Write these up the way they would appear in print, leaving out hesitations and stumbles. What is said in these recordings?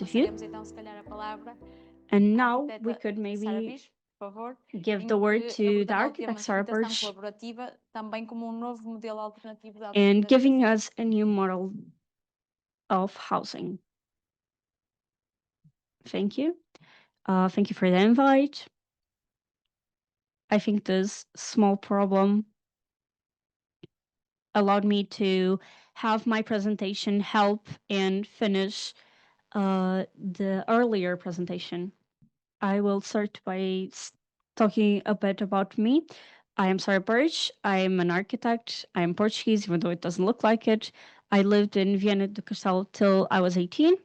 of view. And now we could maybe give the word to the architect, Sarah Birch, and giving us a new model of housing. Thank you. Thank you for the invite. I think this small problem allowed me to have my presentation help and finish the earlier presentation. I will start by talking a bit about me. I am Sarah Birch. I am an architect. I am Portuguese, even though it doesn't look like it. I lived in Viana do Castelo till I was 18.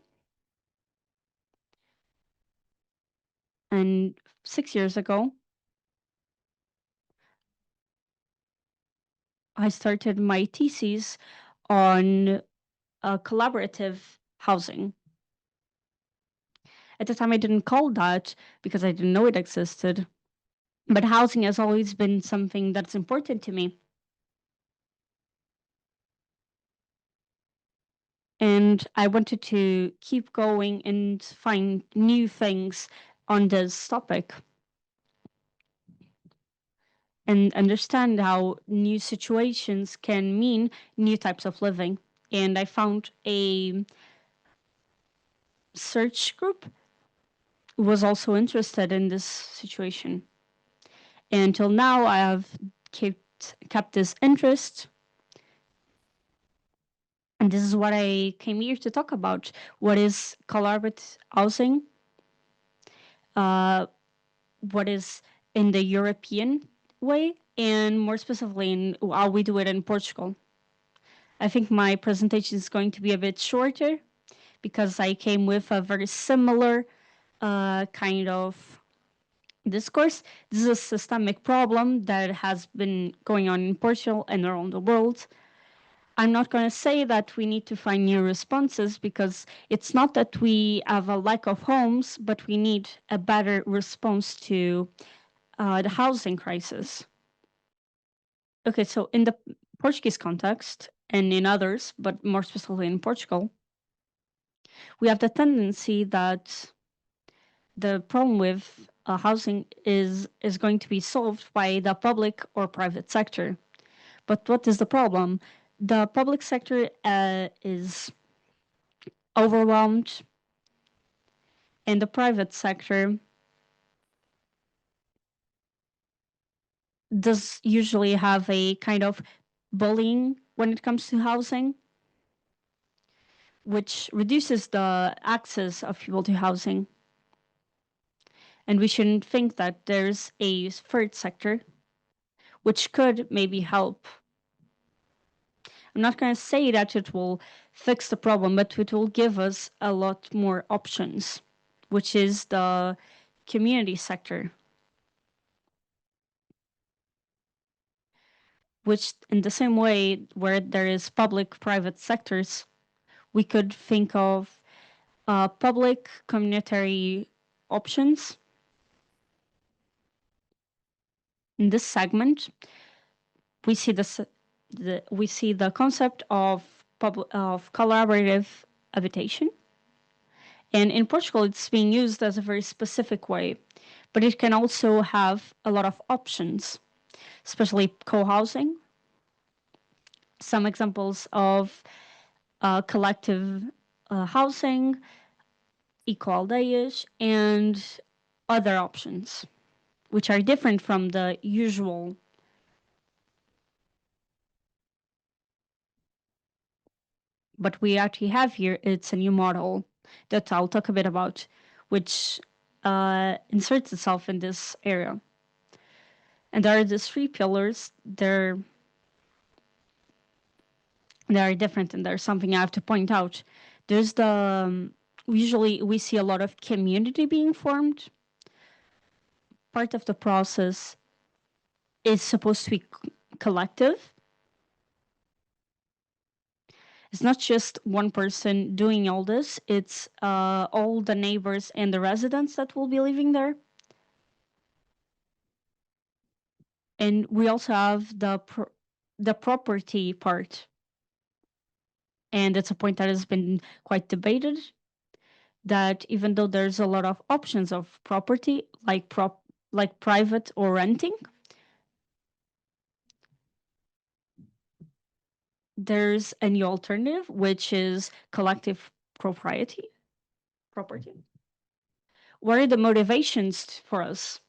And 6 years ago, I started my thesis on collaborative housing. At the time, I didn't call that because I didn't know it existed. But housing has always been something that's important to me. And I wanted to keep going and find new things on this topic and understand how new situations can mean new types of living. And I found a search group who was also interested in this situation. And until now, I have kept this interest. And this is what I came here to talk about. What is collaborative housing? What is in the European way, and more specifically in how we do it in Portugal. I think my presentation is going to be a bit shorter because I came with a very similar kind of discourse. This is a systemic problem that has been going on in Portugal and around the world. I'm not going to say that we need to find new responses because it's not that we have a lack of homes, but we need a better response to the housing crisis. Okay, so in the Portuguese context and in others, but more specifically in Portugal, we have the tendency that the problem with housing is going to be solved by the public or private sector. But what is the problem? The public sector is overwhelmed, and the private sector does usually have a kind of bullying when it comes to housing, which reduces the access of people to housing. And we shouldn't think that there's a third sector which could maybe help. I'm not going to say that it will fix the problem, but it will give us a lot more options, which is the community sector, which in the same way where there is public-private sectors, we could think of public communitary options. In this segment, we see the concept of collaborative habitation, and in Portugal, it's being used as a very specific way, but it can also have a lot of options, especially co-housing. Some examples of collective housing, eco-aldeias, and other options, which are different from the usual. But we actually have here, it's a new model that I'll talk a bit about, which inserts itself in this area. And there are these three pillars. They're different, and there's something I have to point out. There's usually we see a lot of community being formed. Part of the process is supposed to be collective. It's not just one person doing all this, it's all the neighbors and the residents that will be living there. And we also have the property part. And it's a point that has been quite debated. that even though there's a lot of options of property, like private or renting, there's a new alternative, which is collective property. What are the motivations for us?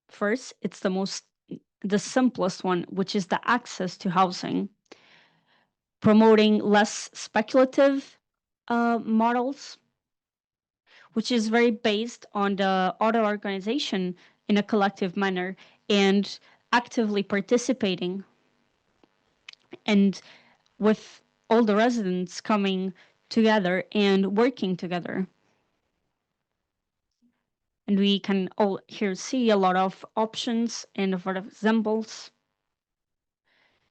First, it's the simplest one, which is the access to housing, promoting less speculative models, which is very based on the auto organization in a collective manner and actively participating, and with all the residents coming together and working together. And we can all here see a lot of options and a lot of examples.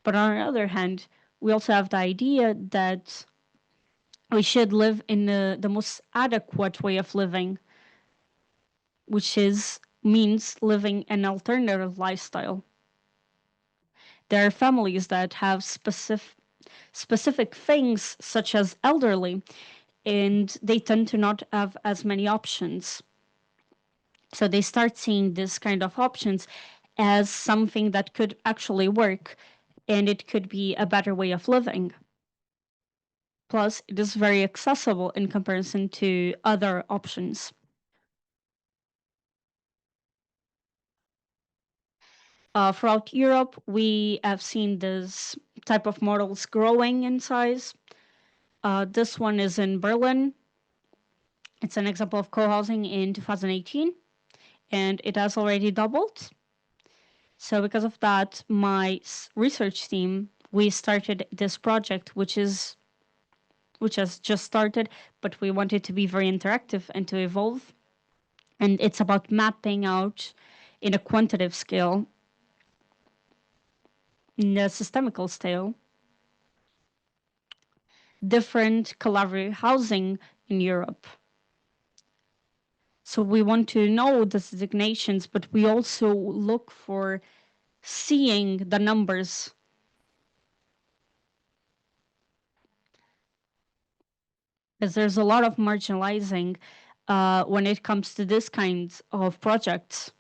But on the other hand, we also have the idea that we should live in the most adequate way of living, which means living an alternative lifestyle. There are families that have specific things, such as elderly, and they tend to not have as many options. So they start seeing this kind of options as something that could actually work, and it could be a better way of living. Plus, it is very accessible in comparison to other options. Throughout Europe, we have seen this type of models growing in size. This one is in Berlin. It's an example of co-housing in 2018, and it has already doubled. So because of that, my research team, we started this project, which has just started, but we want it to be very interactive and to evolve. And it's about mapping out in a quantitative scale, in a systemical scale, different collaborative housing in Europe. So we want to know the designations, but we also look for seeing the numbers. Because there's a lot of marginalizing when it comes to this kind of projects.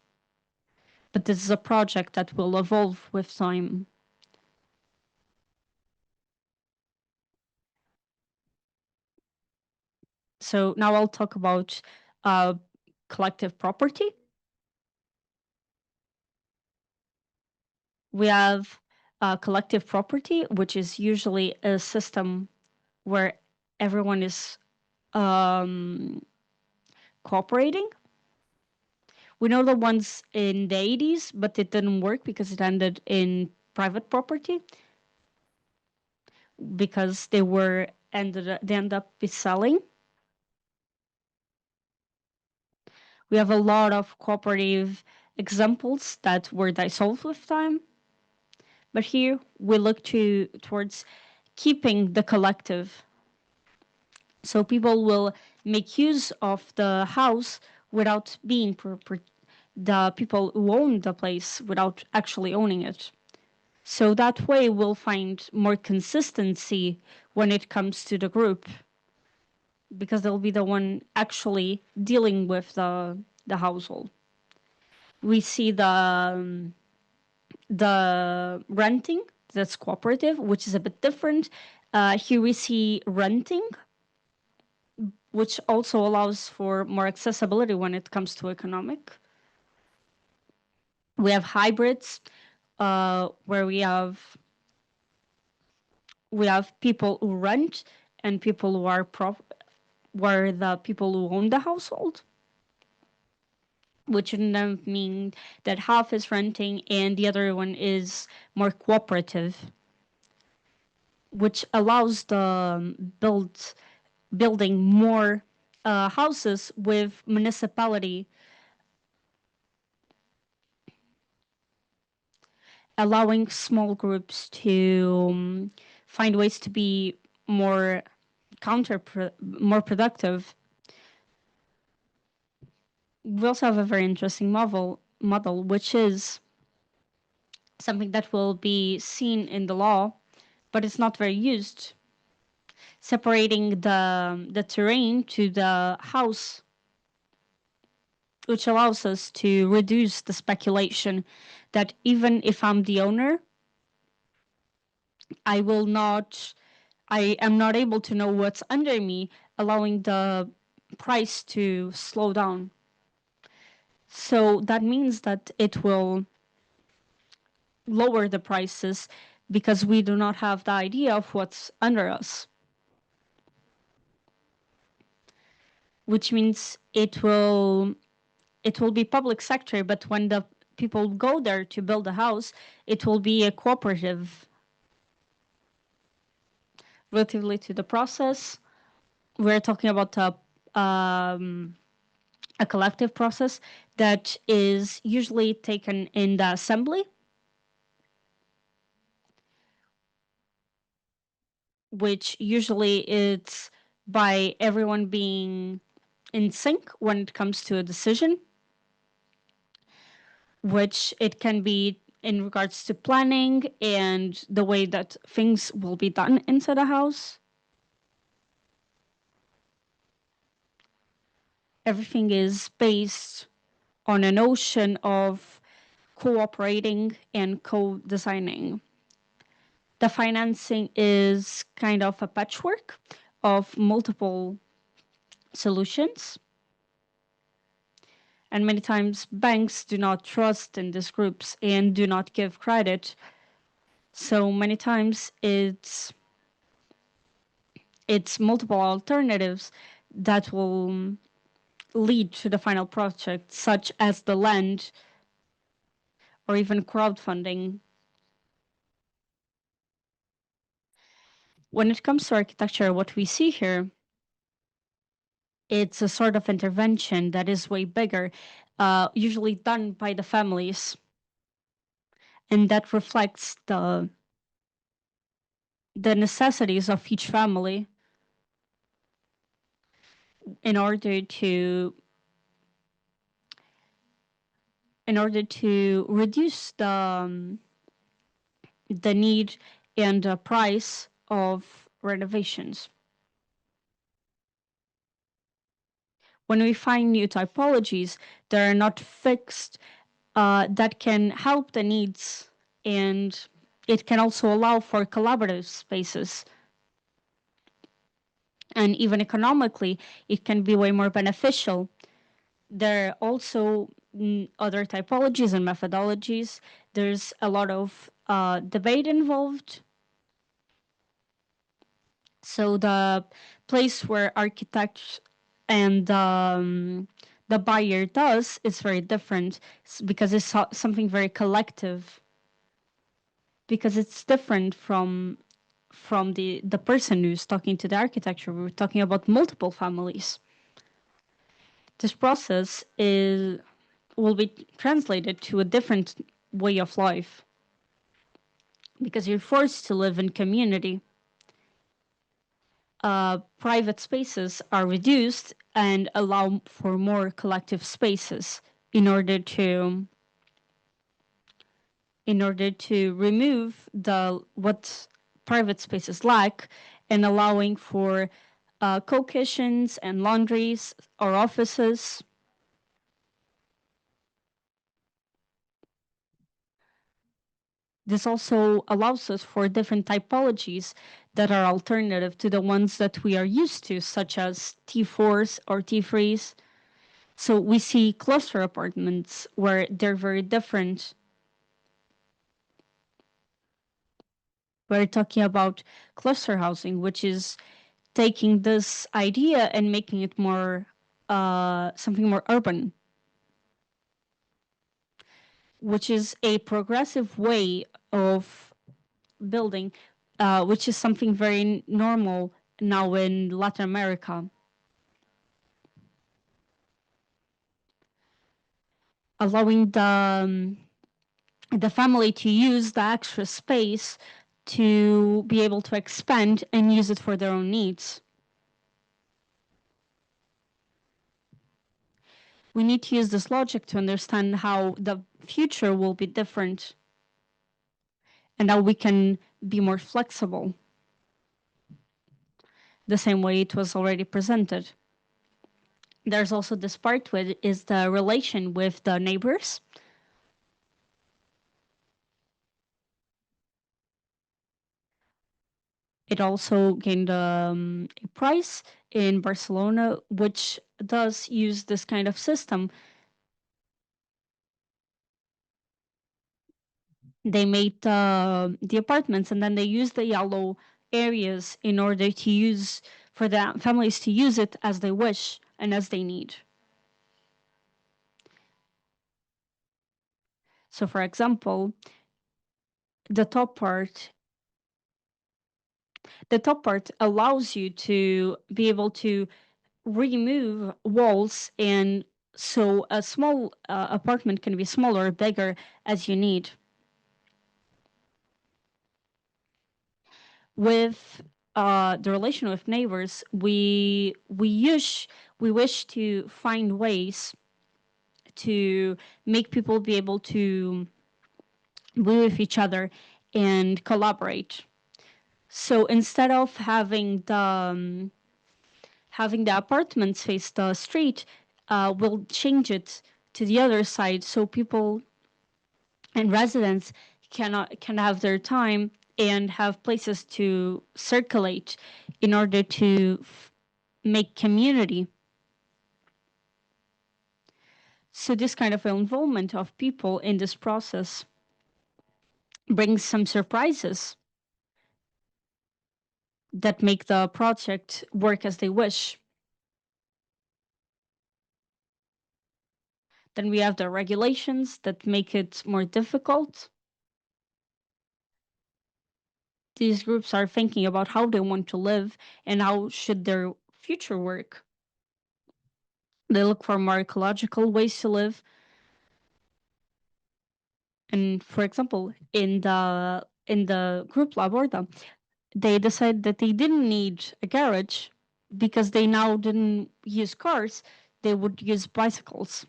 But this is a project that will evolve with time. So now I'll talk about collective property. We have collective property, which is usually a system where everyone is um, cooperating. We know the ones in the 80s, but it didn't work because it ended in private property because they end up selling. We have a lot of cooperative examples that were dissolved with time. But here we look towards keeping the collective. So people will make use of the house without being the people who own the place without actually owning it. So that way we'll find more consistency when it comes to the group because they'll be the one actually dealing with the household. We see the renting, that's cooperative, which is a bit different. Here we see renting, which also allows for more accessibility when it comes to economic. We have hybrids, where we have people who rent and people who are were the people who own the household, which would then mean that half is renting and the other one is more cooperative, which allows the building more houses with municipality, allowing small groups to find ways to be more more productive. We also have a very interesting model, which is something that will be seen in the law, but it's not very used. Separating the terrain to the house, which allows us to reduce the speculation that even if I'm the owner, I will not I am not able to know what's under me, allowing the price to slow down. So that means that it will lower the prices because we do not have the idea of what's under us, which means it will be public sector, but when the people go there to build a house, it will be a cooperative relatively to the process. We're talking about a collective process that is usually taken in the assembly, which usually it's by everyone being in sync when it comes to a decision, which it can be in regards to planning and the way that things will be done inside a house. Everything is based on a notion of cooperating and co-designing. The financing is kind of a patchwork of multiple solutions. And many times banks do not trust in these groups and do not give credit. So many times it's multiple alternatives that will lead to the final project, such as the land or even crowdfunding. When it comes to architecture, what we see here, it's a sort of intervention that is way bigger, usually done by the families, and that reflects the necessities of each family in order to reduce the need and the price of renovations. When we find new typologies that are not fixed, that can help the needs, and it can also allow for collaborative spaces. And even economically, it can be way more beneficial. There are also other typologies and methodologies. There's a lot of debate involved. So the place where architects and the buyer does is very different because it's something very collective, because it's different from the person who's talking to the architecture. We're talking about multiple families. This process will be translated to a different way of life because you're forced to live in community. Private spaces are reduced and allow for more collective spaces in order to remove the what private spaces lack and allowing for co-kitchens and laundries or offices. This also allows us for different typologies that are alternative to the ones that we are used to, such as T4s or T3s. So we see cluster apartments where they're very different. We're talking about cluster housing, which is taking this idea and making it more something more urban, which is a progressive way of building, which is something very normal now in Latin America. Allowing the family to use the extra space to be able to expand and use it for their own needs. We need to use this logic to understand how the future will be different and how we can be more flexible, the same way it was already presented. There's also this part where is the relation with the neighbors. It also gained a prize in Barcelona, which does use this kind of system. They made the apartments and then they use the yellow areas in order to use for the families to use it as they wish and as they need. So, for example, the top part the top part allows you to be able to remove walls, and so a small apartment can be smaller or bigger as you need. With the relation with neighbors, we wish to find ways to make people be able to be with each other and collaborate. So instead of having the apartments face the street, we'll change it to the other side so people and residents can have their time and have places to circulate in order to make community. So this kind of involvement of people in this process brings some surprises that make the project work as they wish. Then we have the regulations that make it more difficult. These groups are thinking about how they want to live and how should their future work. They look for more ecological ways to live. And for example, in the group Laborda, they decided that they didn't need a garage because they now didn't use cars, they would use bicycles.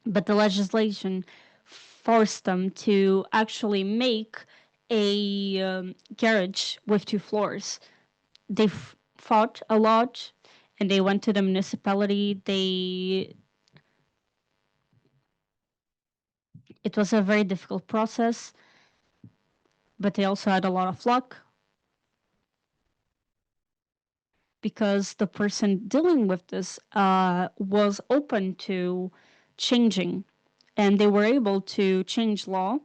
But the legislation forced them to actually make a garage with 2 floors. They fought a lot and they went to the municipality. It was a very difficult process, but they also had a lot of luck because the person dealing with this was open to changing, and they were able to change law.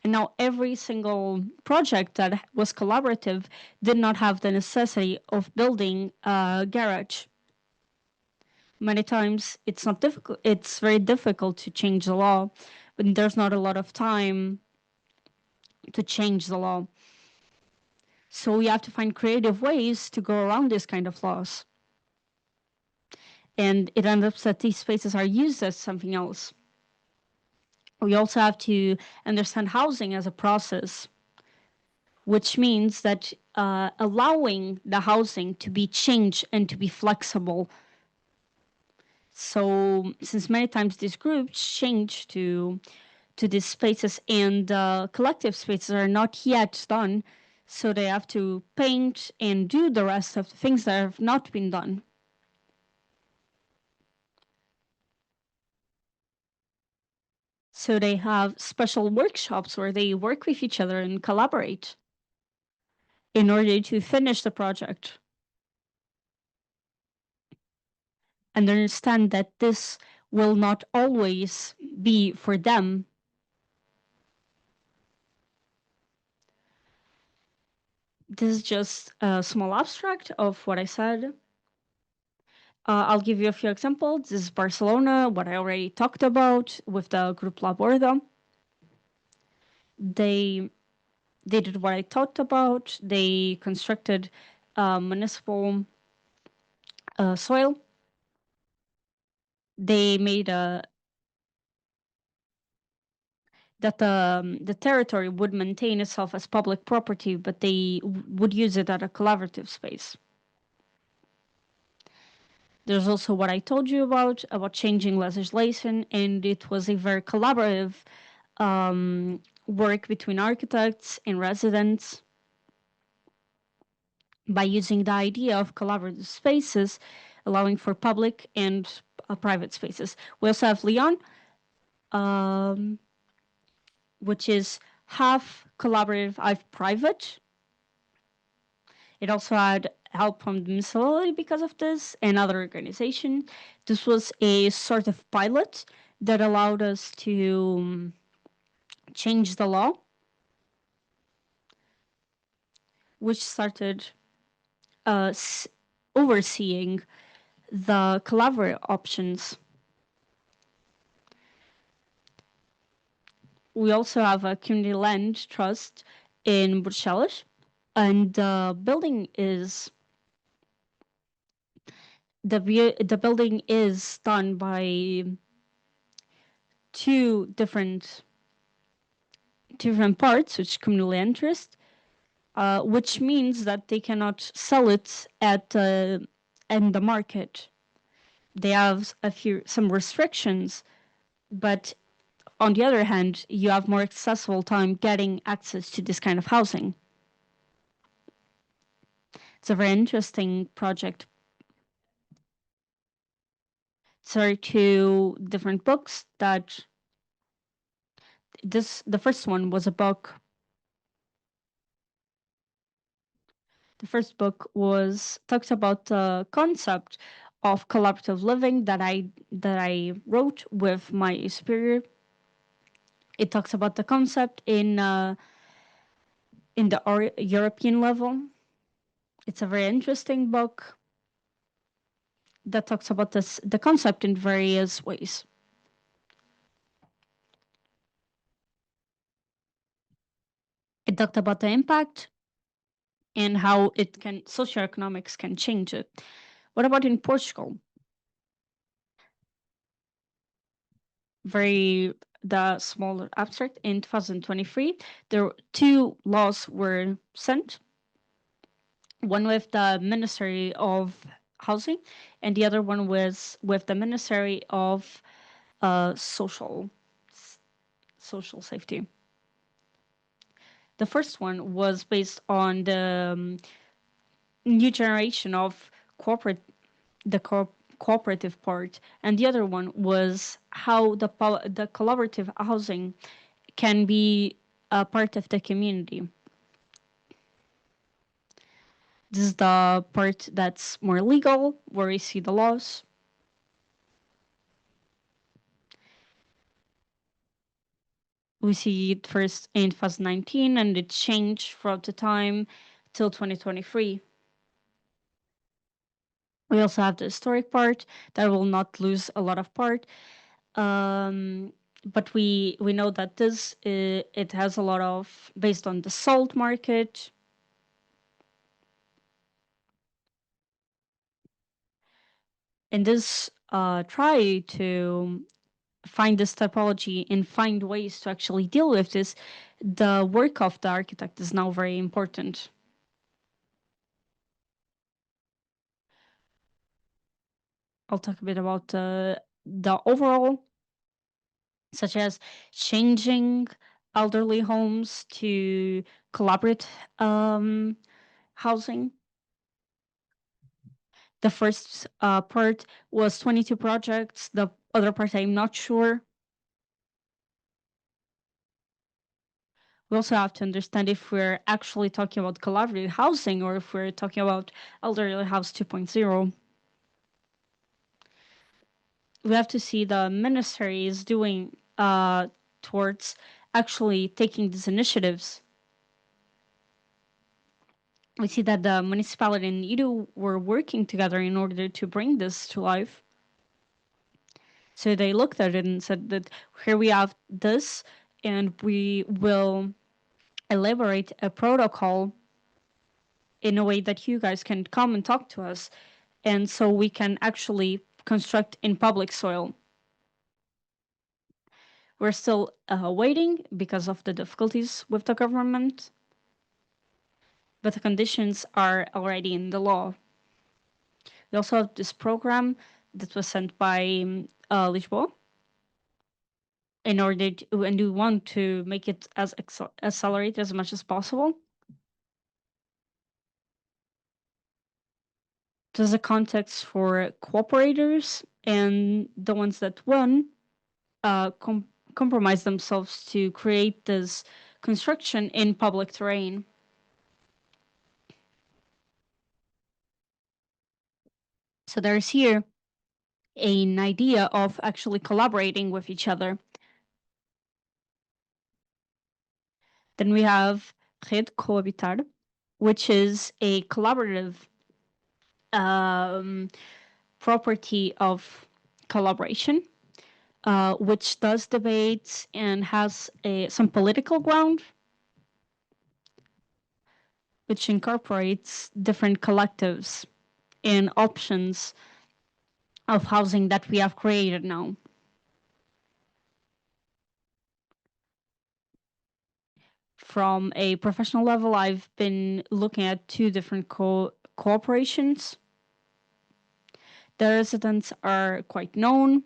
And now every single project that was collaborative did not have the necessity of building a garage. Many times it's not difficult, it's very difficult to change the law, but there's not a lot of time to change the law. So we have to find creative ways to go around this kind of laws. And it ends up that these spaces are used as something else. We also have to understand housing as a process, which means that allowing the housing to be changed and to be flexible. So, since many times these groups change to these spaces and collective spaces are not yet done, so they have to paint and do the rest of the things that have not been done. So they have special workshops where they work with each other and collaborate in order to finish the project and understand that this will not always be for them. This is just a small abstract of what I said. I'll give you a few examples. This is Barcelona, what I already talked about with the group Laborda. They they did what I talked about. They constructed municipal soil. They made a that the territory would maintain itself as public property, but they would use it as a collaborative space. There's also what I told you about changing legislation, and it was a very collaborative work between architects and residents by using the idea of collaborative spaces, allowing for public and private spaces. We also have Leon, um, which is half collaborative, half private. It also had help from the municipality because of this and other organizations. This was a sort of pilot that allowed us to change the law, which started uh, overseeing the collaborative options. We also have a community land trust in Bruxelles, and the building is done by two different parts, which community interest, which means that they cannot sell it at in the market. They have some restrictions, but on the other hand, you have more accessible time getting access to this kind of housing. It's a very interesting project. There are two different books that the first one was a book. The first book was talks about the concept of collaborative living that I wrote with my superior. It talks about the concept in the European level. It's a very interesting book that talks about the concept in various ways. It talked about the impact and how socioeconomics can change it. What about in Portugal? Very the smaller abstract in 2023, there two laws were sent. One with the Ministry of Housing, and the other one was with the Ministry of Social Safety. The first one was based on the new generation of corporate the cooperative part, and the other one was how the collaborative housing can be a part of the community. This is the part that's more legal, where we see the laws. We see it first in 2019, and it changed throughout the time till 2023. We also have the historic part that will not lose a lot of part. But we know that it has a lot of based on the salt market. And this try to find this typology and find ways to actually deal with this, the work of the architect is now very important. I'll talk a bit about the overall, such as changing elderly homes to collaborate housing. The first part was 22 projects. The other part, I'm not sure. We also have to understand if we're actually talking about collaborative housing or if we're talking about elderly house 2.0. We have to see the ministry is doing towards actually taking these initiatives. We see that the municipality and EDU were working together in order to bring this to life. So they looked at it and said that here we have this, and we will elaborate a protocol in a way that you guys can come and talk to us, and so we can actually construct in public soil. We're still waiting because of the difficulties with the government, but the conditions are already in the law. We also have this program that was sent by Lisboa. in order to, and we want to make it as accelerate as much as possible. There's a context for cooperators and the ones that won uh, com- compromise themselves to create this construction in public terrain. So there's here an idea of actually collaborating with each other. Then we have Rede Cohabitar, which is a collaborative um, property of collaboration, which does debates and has some political ground, which incorporates different collectives and options of housing that we have created now. From a professional level, I've been looking at two different cooperations. The residents are quite known.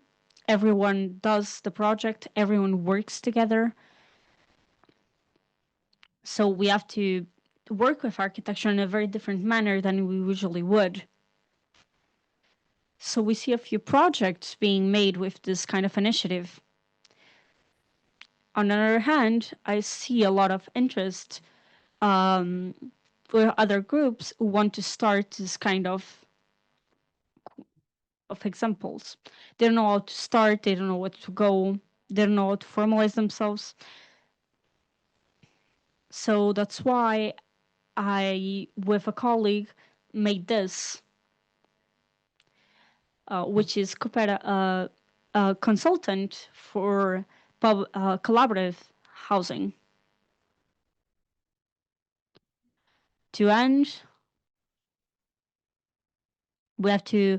Everyone does the project, everyone works together. So we have to work with architecture in a very different manner than we usually would. So we see a few projects being made with this kind of initiative. On the other hand, I see a lot of interest um, with other groups who want to start this kind of examples. They don't know how to start, they don't know what to go, they don't know how to formalize themselves. So that's why I, with a colleague, made this, which is Coopera, a consultant for collaborative housing. To end, we have to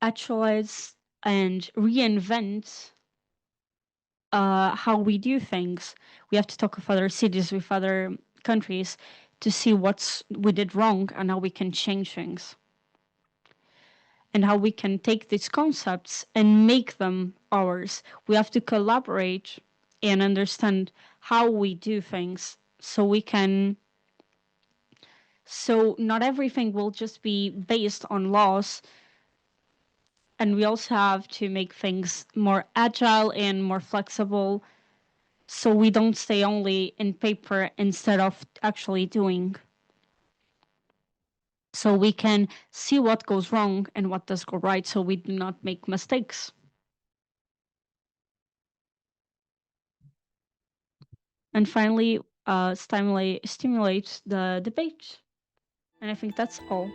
actualize and reinvent how we do things. We have to talk with other cities, with other countries, to see what's we did wrong and how we can change things, and how we can take these concepts and make them ours. We have to collaborate and understand how we do things, so we can. So not everything will just be based on laws, and we also have to make things more agile and more flexible, so we don't stay only in paper instead of actually doing. So we can see what goes wrong and what does go right, so we do not make mistakes. And finally, stimulate the debate. And I think that's all.